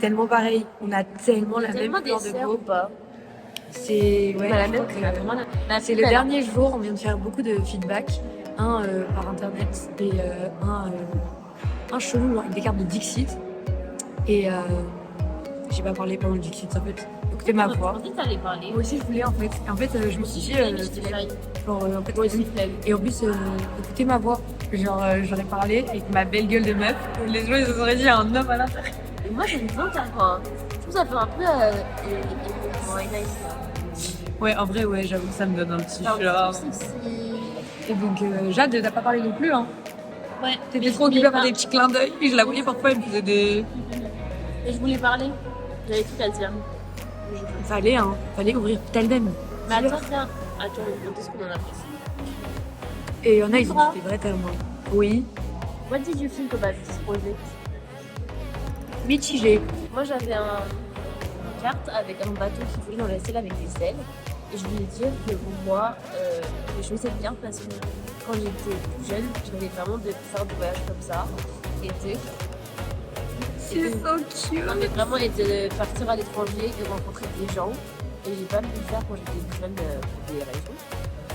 Tellement pareil, on a tellement la même couleur de peau. C'est c'est le dernier jour, on vient de faire beaucoup de feedback, un par internet et un chelou avec des cartes de Dixit. Et j'ai pas parlé pendant le Dixit en fait. Écoutez ma voix. Moi aussi je voulais en fait. Et en fait je me suis dit et en plus écoutez ma voix. Genre j'en ai parlé avec ma belle gueule de meuf. Les gens ils se sont dit il y a un homme à l'intérieur. Et moi j'aime bien ta voix. Je trouve ça fait un peu Ouais, en vrai, ouais, j'avoue que ça me donne un petit charme. Et donc, Jade, t'as pas parlé non plus, hein. Ouais. T'étais trop occupée à faire des petits clins d'œil. Et je la voyais parfois, elle me faisait des... Et je voulais parler. J'avais tout à dire. Fallait ouvrir Taldem. Mais attends, viens. Attends, on ce qu'on en a fait. Et il y en a, ils ont dit des vrais tellement. Oui. What did you think about this project? Mitigé. Moi, j'avais une carte avec un bateau qui voulait dans la selle avec des ailes. Et je voulais dire que pour moi, j'ai choisi cette carte parce que quand j'étais plus jeune, je rêvais vraiment de faire des voyages comme ça. Et c'est so cute. Non, mais vraiment, et de partir à l'étranger et rencontrer des gens. Et j'ai pas pu le faire quand j'étais plus jeune pour des raisons.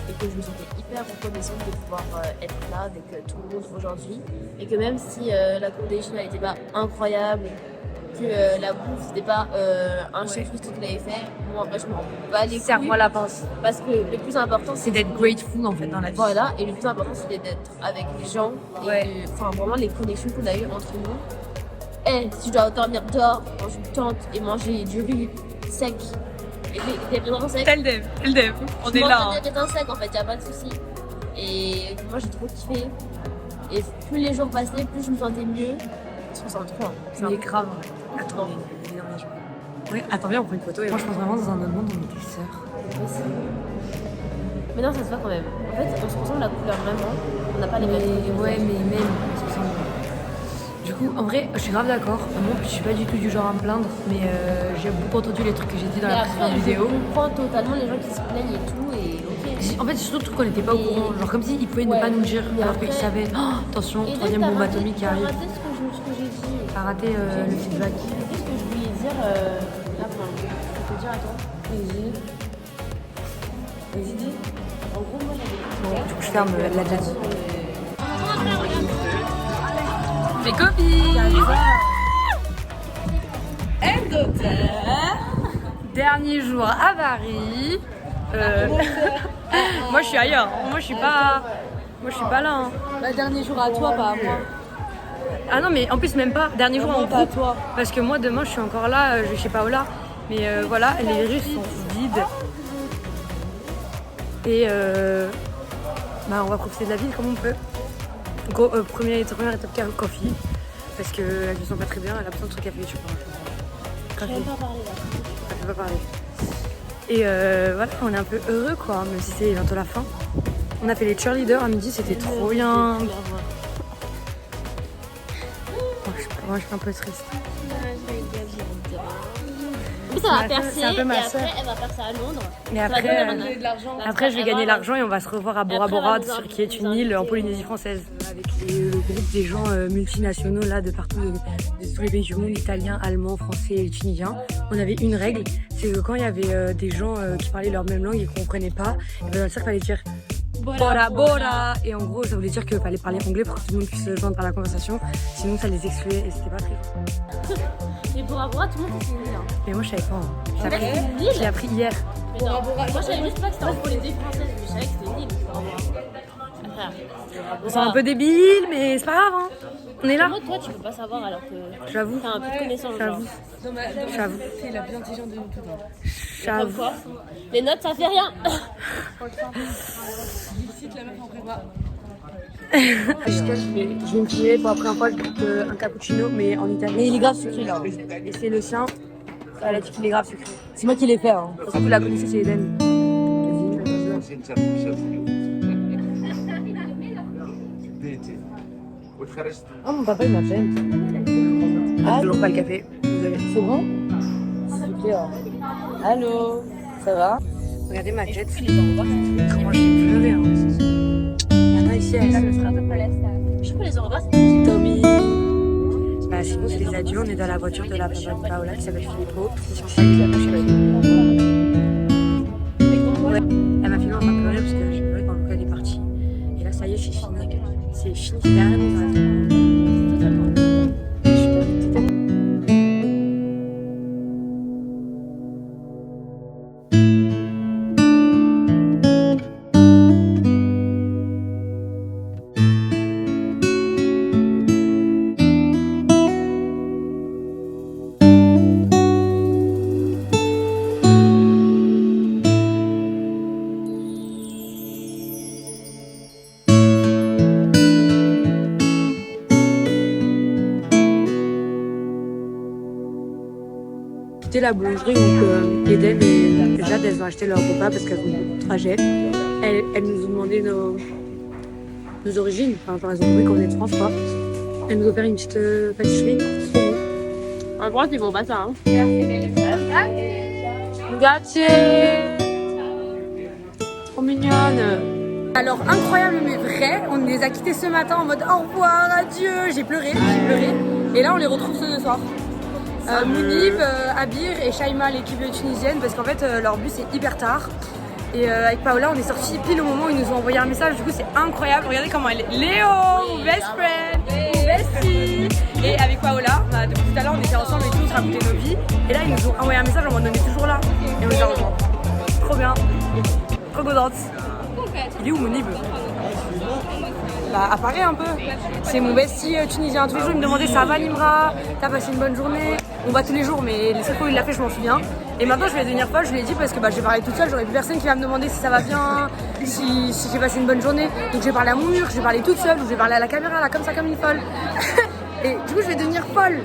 Et que je me sentais hyper reconnaissante de pouvoir être là avec tout le monde aujourd'hui. Et que même si la condition n'était pas incroyable, que la bouffe c'était pas un chef qui l'avait fait, moi après je me rends pas les couilles. Serre-moi la pince. Parce que le plus important c'est d'être grateful en fait dans la vie. Voilà, et le plus important c'était d'être avec les gens. Et enfin vraiment les connexions qu'on a eues entre nous. Et si je dois dormir dehors dans une tente et manger du riz sec. Et des raisins secs. Tel dev, on est là. Des raisins secs en fait, y a pas de souci. Et moi j'ai trop kiffé. Et plus les jours passaient, plus je me sentais mieux. Je me sens trop. C'est grave. Attends, ouais, attends, viens, on prend une photo. Et moi je pense vraiment dans un autre monde, on était sœurs. Mais non, ça se voit quand même. En fait, on se ressemble la couleur vraiment. On n'a pas les mêmes. Ouais, mais même, on se ressemble. Du coup, en vrai, je suis grave d'accord. Moi, je suis pas du tout du genre à me plaindre, mais j'ai beaucoup entendu les trucs que j'ai dit dans la précédente vidéo. Je comprends totalement les gens qui se plaignent et tout, et ok. En fait, c'est surtout le truc qu'on n'était pas au courant. Genre, comme s'ils pouvaient ne pas nous dire, alors qu'ils savaient. Oh, attention, troisième bombe atomique qui arrive. T'as raté ce que j'ai dit. T'as raté le feedback. Qu'est-ce que je voulais dire là, je peux te dire à toi. Vas-y, dis. En gros, moi j'avais. Bon, du coup, je ferme la déjà dit. Mes copines. Dernier jour à Paris. Moi je suis ailleurs. Moi je suis pas là. Hein. Bah, dernier jour à toi, pas à moi. Ah non mais en plus même pas. Dernier jour en pas à groupe. toi. Parce que moi demain je suis encore là. Je vais chez Paola. Mais voilà, les rues sont vides. Et on va profiter de la ville comme on peut. Gros, première étape coffee. Parce qu'elle ne se sent pas très bien, elle a besoin de son café, tu vois. Je ne vais pas parler là. Elle peut pas parler. Et voilà, on est un peu heureux quoi, même si c'est bientôt la fin. On a fait les cheerleaders à midi, c'était trop bien. Moi je suis un peu triste. Ça va percer et après elle va percer à Londres. Mais après je vais gagner l'argent et on va se revoir à Bora Bora, qui est une île en Polynésie française. Avec le groupe des gens multinationaux là de partout, de tous les pays du monde, italiens, allemands, français et tunisiens. On avait une règle, c'est que quand il y avait des gens qui parlaient leur même langue et qu'on comprenait pas, et ben, ça fallait dire Bora Bora. Et en gros ça voulait dire qu'il fallait parler anglais pour que tout le monde puisse se joindre à la conversation, sinon ça les excluait et c'était pas très bon. Et Bora Bora, tout le monde s'est mis là. Mais moi je savais pas. Hein. J'ai appris hier. Mais non, moi je savais juste pas que c'était en Polynésie française, mais je savais que c'était une île. C'est un peu débile, mais c'est pas grave. Hein. On est là. Moi, toi, tu peux pas savoir alors que j'avoue. T'as un peu de connaissance. J'avoue. C'est la plus intelligente de nous tous. J'avoue. Comme quoi, les notes, ça fait rien. Cite la meuf en prépa. Je vais me filmer pour la première fois un cappuccino, mais en italien. Mais il est grave sucré là. Et c'est le sien. Elle a dit qu'il est grave sucré. C'est moi qui l'ai fait. Hein. Surtout que la connaissance, c'est Eden. Oh mon papa il m'appelle. Ah, toujours pas le café. Désolée. C'est bon? C'est clair. Allô? Ça va? Regardez ma tête. Comment j'ai pleuré. Hein. Maintenant ici elle est. Je peux les au revoir. Tommy. Bah, sinon, c'est les adieux. On est dans la voiture de la maman de Paola qui s'appelle Filippo. C'est ce qui l'a couché. Ouais. Elle m'a filmé en train de pleurer parce que j'ai pleuré quand elle est partie. Et là, ça y est, c'est fini. C'est fini, c'est derrière nous. La boulangerie où Eden et Jade elles ont acheté leur repas parce qu'elles ont beaucoup de trajet. Elles nous ont demandé nos origines, enfin genre elles ont trouvé qu'on venait de France quoi. Elles nous ont offert une petite pâtisserie. En vrai c'est bon pas ça hein. Grazie. Trop mignonne. Alors incroyable mais vrai, on les a quittés ce matin en mode au revoir, adieu. J'ai pleuré. Et là on les retrouve ce soir. Mounib, Abir et Shaima, l'équipe tunisienne, parce qu'en fait leur bus est hyper tard. Et avec Paola, on est sortis pile au moment où ils nous ont envoyé un message. Du coup, c'est incroyable. Regardez comment elle est. Léo, best friend, bestie. Et avec Paola, depuis tout à l'heure, on était ensemble et tout, on se racontait nos vies. Et là, ils nous ont envoyé un message en mode on est toujours là. Et on les a rejoints. Trop bien. Trop contente. Il est où Mounib? Bah, à Paris un peu. C'est mon bestie tunisien. Tous les jours, il me demandait ça va Nimra, t'as passé une bonne journée. On va tous les jours, mais les seules fois où il l'a fait, je m'en souviens. Et maintenant, je vais devenir folle, je lui ai dit parce que j'ai parlé toute seule, j'aurais plus personne qui va me demander si ça va bien, si j'ai passé une bonne journée. Donc, j'ai parlé à mon mur, j'ai parlé toute seule, j'ai parlé à la caméra, là, comme ça, comme une folle. Et du coup, je vais devenir folle.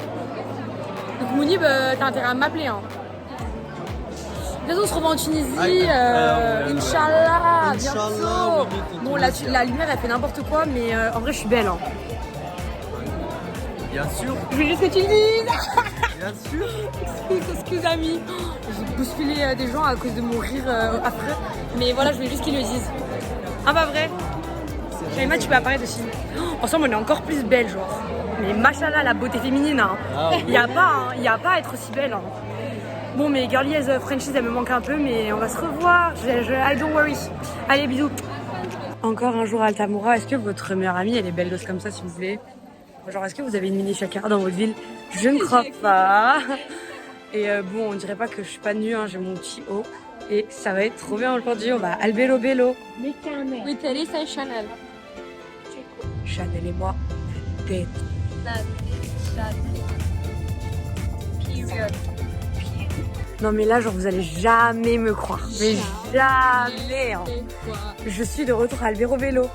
Donc, Mounib, t'as intérêt à m'appeler. Hein. Bientôt, on se revoit en Tunisie, Inch'Allah, bientôt. Bon, la lumière, elle fait n'importe quoi, mais en vrai, je suis belle. Hein. Bien sûr. Je veux juste que tu le dises. Bien sûr. Excuse amis. J'ai bousculé des gens à cause de mon rire affreux. Mais voilà, je voulais juste qu'ils le disent. Ah pas vrai. Shaima, tu peux apparaître aussi. Ensemble, on est encore plus belle, genre. Mais machallah, la beauté féminine. Hein. Ah, oui. Il n'y a pas à être aussi belle. Hein. Bon, mes girlies Frenchies, elles me manquent un peu, mais on va se revoir. I don't worry. Allez, bisous. Encore un jour à Altamura. Est-ce que votre meilleure amie, elle est belle gosse comme ça, s'il vous plaît? Genre, est-ce que vous avez une mini chakra dans votre ville? Je ne crois pas. Et bon, on dirait pas que je suis pas nue, hein, j'ai mon petit haut. Et ça va être trop bien aujourd'hui, on va al bello bello. Oui, Teresa et Chanel. Chanel et moi, tête. Non mais là, genre, vous allez jamais me croire. Mais jamais. Hein. Je suis de retour à Albero Bello.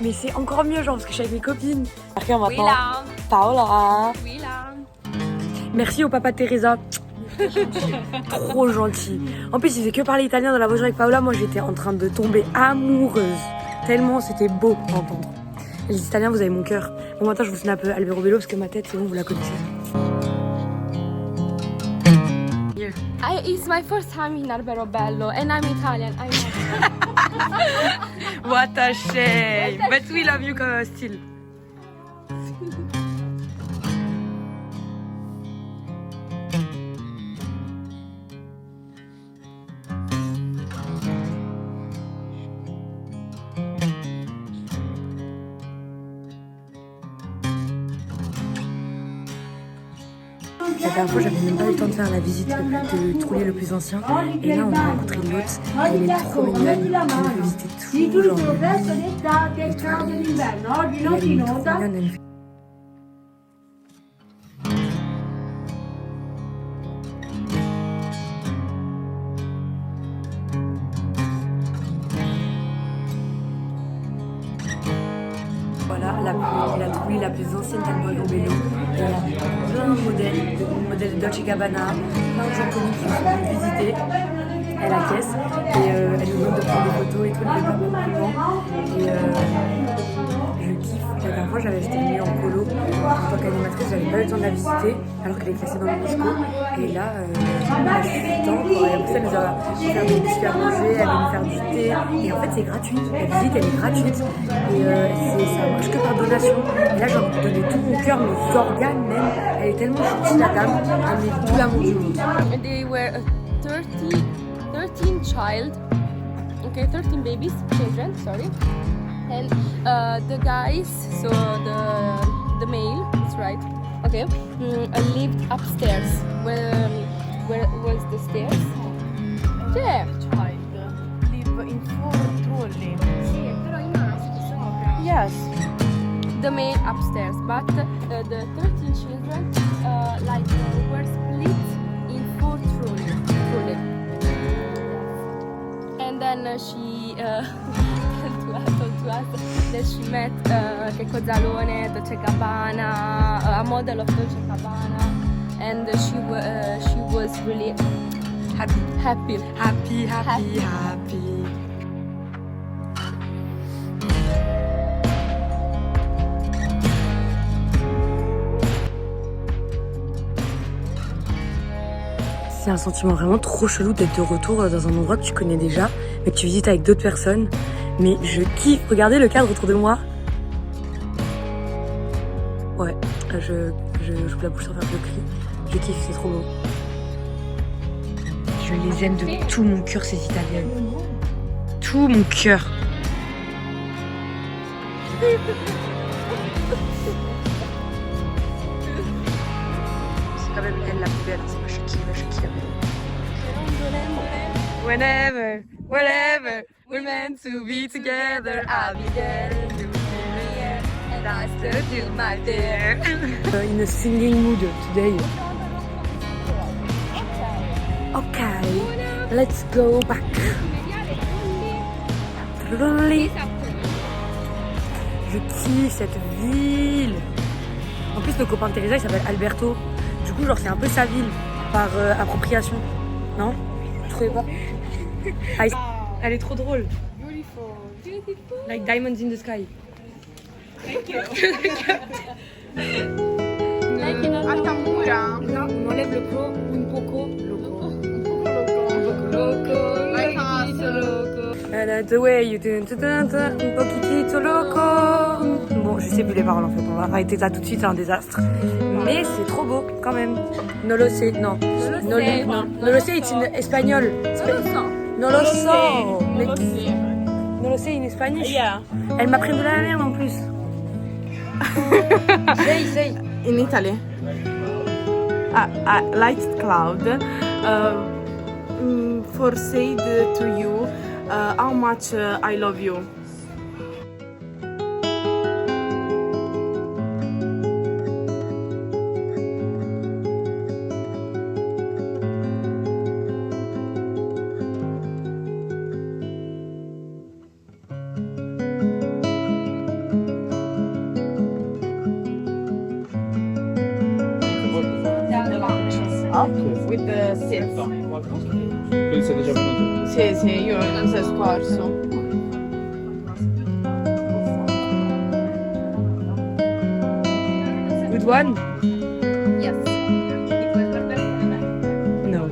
Mais c'est encore mieux, genre, parce que je suis avec mes copines. Maintenant, oui, là. Paola. Oui, là. Merci au papa de Teresa. Trop gentil. En plus, il faisait que parler italien dans la voiture avec Paola. Moi, j'étais en train de tomber amoureuse. Tellement c'était beau à entendre. Et les Italiens, vous avez mon cœur. Bon, maintenant, je vous snap Albero Bello parce que ma tête, c'est bon, vous la connaissez. It's my first time in Albero Bello and I'm Italian. I know. What a shame. But we love you still. La dernière fois, j'avais même pas eu le temps de faire la visite de Trulli le plus ancien. Et là, on a rencontré l'autre. Elle est trop mignonne. On peut visiter tout, genre les Trulli. Elle est trop mignonne. Voilà, la Trulli la plus ancienne d'Albero Bello. Elle a plein de modèles de Dolce & Gabbana, plein de gens connus qui sont venus visiter. Elle a caisse et elle nous demande de prendre des photos et tout, elle fait pas beaucoup de et je kiffe. La dernière fois, j'avais acheté une nuit en colo en tant qu'animatrice, j'avais pas eu le temps de la visiter. alors qu'elle est classée dans l'UNESCO. Et là, on a 18 ans, quoi. Et en plus, elle nous a fait des biscuits à manger, elle va nous faire du thé. Et en fait, c'est gratuit. La visite, elle est gratuite. Et ça marche que par donation. Et là, j'ai envie de donner tout mon cœur, mes organes même. Elle est tellement gentille, la dame. Elle met tout l'amour du monde. And they were 13 child, okay, 13 babies, children, sorry. And the guys, so the male, that's right, okay, lived upstairs. Where was the stairs? There. Live in 4 trolley. Sì, però i maschi sopra. Yes. The male upstairs, but the 13 children were split in 4 trolley. And then she told to us that she met Checco Zalone, Dolce Gabbana, a model of Dolce Gabbana, and she was really happy. C'est un sentiment vraiment trop chelou d'être de retour dans un endroit que tu connais déjà, mais que tu visites avec d'autres personnes. Mais je kiffe. Regardez le cadre autour de moi. Ouais, je j'ouvre la bouche sans faire de cri. Je kiffe, c'est trop beau. Je les aime de tout mon cœur, ces Italiennes. Tout mon cœur. C'est quand même elle la plus belle, c'est pas Shakira. Whenever, wherever we're meant to be together, I'll be there in the air, and I still do my dare. In a singing mood today. Okay, let's go back. Je kiffe cette ville. En plus, le copain de Teresa, il s'appelle Alberto. Du coup, genre, c'est un peu sa ville par appropriation. Non? Vous trouvez pas? Ah, elle est trop drôle. Like diamonds in the sky. Altamura. Non, on enlève le pro, un poco loco. The way you do, un poquitito loco. Bon, je sais plus les paroles en fait, on va arrêter ça tout de suite, c'est un désastre. Mais c'est trop beau quand même. No lo sé, non. No lo sé, it's in espagnol. No lo so. No lo sé in Spanish. Yeah. Elle m'apprend de la merde en plus. Say. In Italy. Light cloud. For said to you how much I love you. With the seats. Quindi siete già venuti? Sì, io il mese scorso. Good one? Yes. No.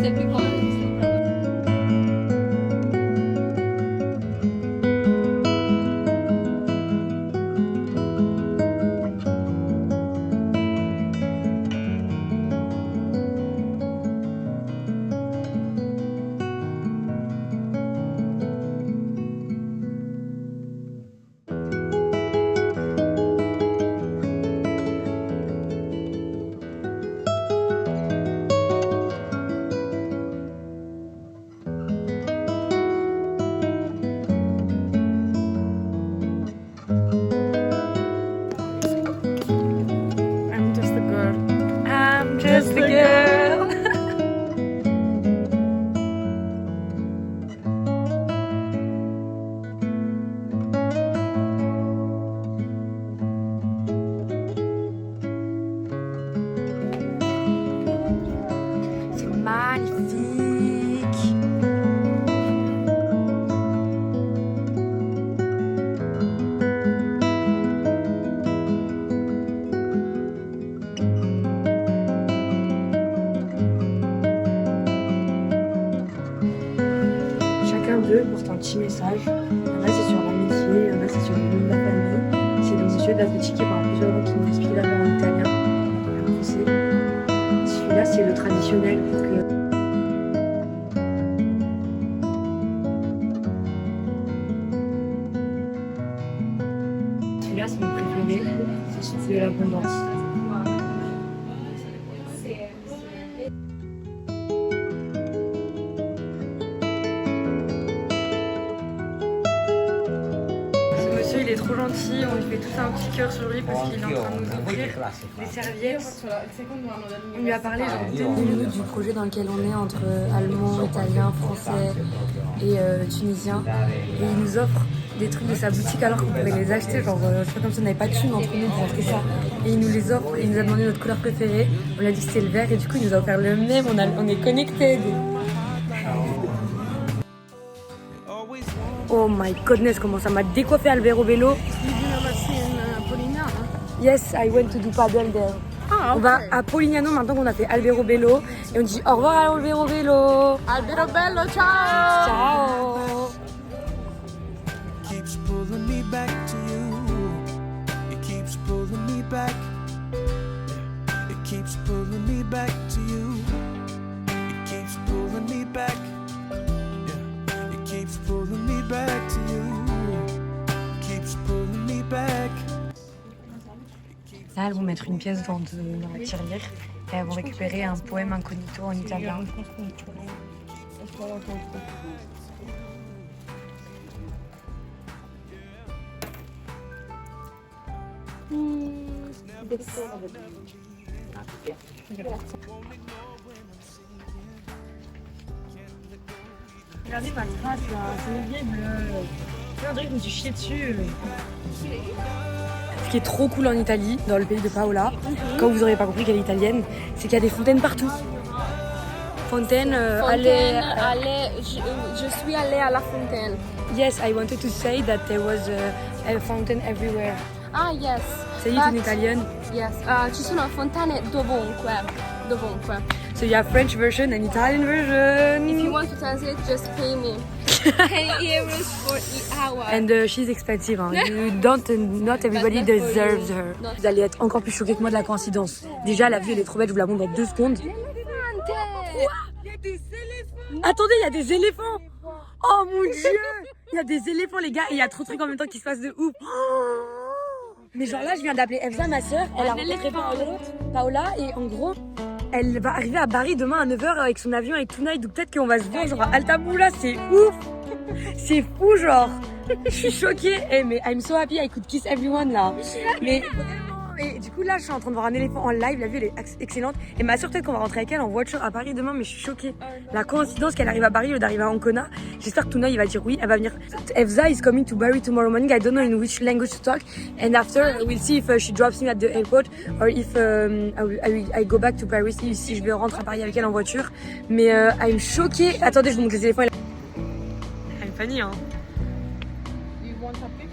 C'est plus grand. I'm just a girl. I'm just a girl. C'est magnifique. eux portent un petit message. Il y en a c'est sur l'amitié, il y en a c'est sur le nom de la famille. C'est dans monsieur de la petite qui parle plusieurs mots qui nous explique d'abord en italien. En français. Celui-là c'est le traditionnel. Celui-là c'est mon préféré. C'est de l'abondance. Il est trop gentil, on lui fait tout un petit cœur sur lui parce qu'il est en train de nous offrir des serviettes. On lui a parlé genre 2 minutes du projet dans lequel on est entre allemand, italien, français et tunisien. Et il nous offre des trucs de sa boutique alors qu'on pourrait les acheter, genre c'est pas comme si on n'avait pas de thunes entre nous pour acheter ça. Et il nous les offre et il nous a demandé notre couleur préférée. On lui a dit que c'était le vert et du coup il nous a offert le même, on est connectés. Oh my goodness, comment ça m'a décoiffé Albero Vélo. Yes, I went to do paddle there. Ah, okay. On va à Polignano maintenant qu'on a fait Albero Vélo et on dit au revoir à Albero Vélo. Albero Bello, ciao. Ciao. Keeps pulling me back to you. It keeps pulling me back. It keeps pulling me back to you. It keeps pulling me back. It keeps pulling me back to you. It keeps pulling me back. Là, elles vont mettre une pièce dans la tirelire et elles vont récupérer un poème incognito en italien. Regardez ma trace là, c'est une vieille bleue. On dirait que je me suis chiée dessus. Ce qui est trop cool en Italie, dans le pays de Paola, quand vous n'aurez pas compris qu'elle est italienne, c'est qu'il y a des fontaines partout. Fontaine, je suis allée à la fontaine. Yes, I wanted to say that there was a fountain everywhere. Ah, yes. Say it in Italian. Yes, ci sono fontane dovunque. So you have French version and Italian version. If you want to translate, just pay me 10 euros for the hour. And she's expensive. Hein. Not everybody deserves her. Vous allez être encore plus choqués que moi de la coïncidence. Déjà, la vue elle est trop belle, je vous la montre dans 2 secondes. Quoi ? Il y a des éléphants. Attendez, il y a des éléphants. Oh mon dieu. Il y a des éléphants les gars et il y a trop de trucs en même temps qui se passent de ouf. Mais genre là, je viens d'appeler Elsa, ma soeur. Elle a rencontré Paola et en gros, elle va arriver à Bari demain à 9h avec son avion avec Tonight. Donc peut-être qu'on va se voir genre à Altamura, c'est ouf. C'est fou genre. Je suis choquée. Hey, mais I'm so happy, I could kiss everyone là. Mais et du coup là, je suis en train de voir un éléphant en live. La vue elle est excellente. Et ma soeur peut-être qu'on va rentrer avec elle en voiture à Paris demain. Mais je suis choquée. La coïncidence qu'elle arrive à Bari au lieu d'arriver à Ancona. J'espère que Tonight il va dire oui. Elle va venir. Efza is coming to Bari tomorrow morning. I don't know in which language to talk. And after we'll see if she drops me at the airport or if I go back to Paris. Si je vais rentrer à Paris avec elle en voiture. Mais I'm choquée. Attendez, je vous montre les éléphants. I'm funny hein. You want a picture?